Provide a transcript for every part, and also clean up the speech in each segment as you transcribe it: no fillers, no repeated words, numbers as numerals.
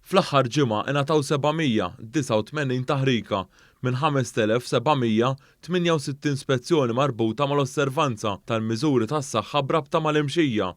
Fl-aħħar ġimgħa ingħataw 789 taħrika minn 5768 ispezzjoni marbuta mal-osservanza tal-miżuri tas-saħħa brabta mal-imxija.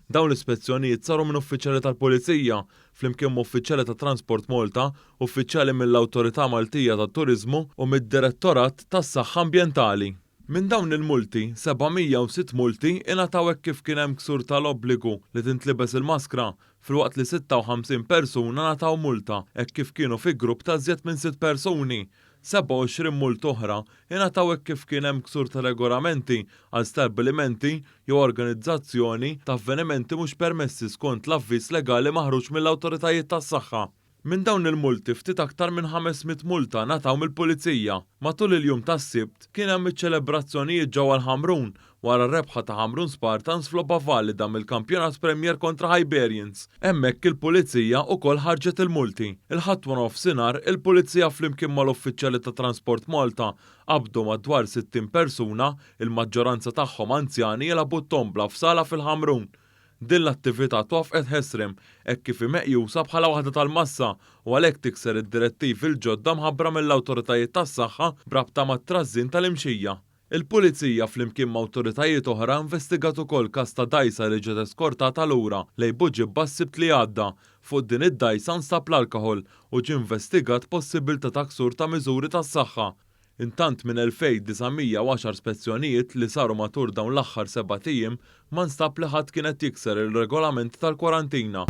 Dawn l-ispezzjonijiet saru minn uffiċjali tal-Pulizija, flimkien ma' uffiċjali ta' Transport Malta, uffiċjali mill-Awtorità Maltija tat-Turiżmu u mid-Direttorat tas-Saħħa Ambjentali. Minn dawn il-multi, 706 multi ingħataw hekk kif kien hemm ksur tal-obbligu li tintlibes il-maskra, filwaqt li 56 persuna ngħataw multa hekk kif kienu fi grupp ta' żjed minn 6 persuni. 27 multa oħra ingħataw hekk kif kien hemm ksur ta' regolamenti għal stabbilimenti jew organizzazzjoni ta' avvenimenti mhux permessi skont l-avviż legali maħruġ mill-awtoritajiet tas-saħħa. Minn dawn il-multi ftit aktar minn 500 multa ngħataw mill-Pulizija. Matul il-jum tas-Sibt kien hemm iċ-ċelebrazzjonijiet ġewwa l-Ħamrun wara r-rebħa ta' Ħamrun Spartans fl-Logħba Valida mill-Kampjonat Premier kontra Hibernians. Hemmhekk il-Pulizija wkoll ħarġet il-multi. Il-ħadd wara nofsinhar il-Pulizija flimkien mal-uffiċjali ta' Transport Malta qabdu madwar 60 persuna, il-maġġoranza tagħhom anzjani jilagħbu t-tombla f'sala fil-Ħamrun. Din l-attività twafqet ħesrem hekk kif meqjusa bħala waħda tal-massa u għalhekk tikser id-direttivi l-ġodda mħabbra mill-awtoritajiet tas-saħħa brabta mat-trażżin tal-imxija. Il-Pulizija flimkien ma' awtoritajiet oħra investigat ukoll każ ta' dgħajsa li ġiet eskortata lura lejn Buġibba s-Sibt li għadda. Fuq din id-dgħajsa nstab l-alkoħol u ġie investigat possibilità ta' ksur ta' miżuri tas-saħħa. Intant minn 2910 spezzjonijiet li saru matul dawn l-aħħar 7 ijiem ma nstab li ħadd kienet jikser ir-regolamenti tal-kwarantina.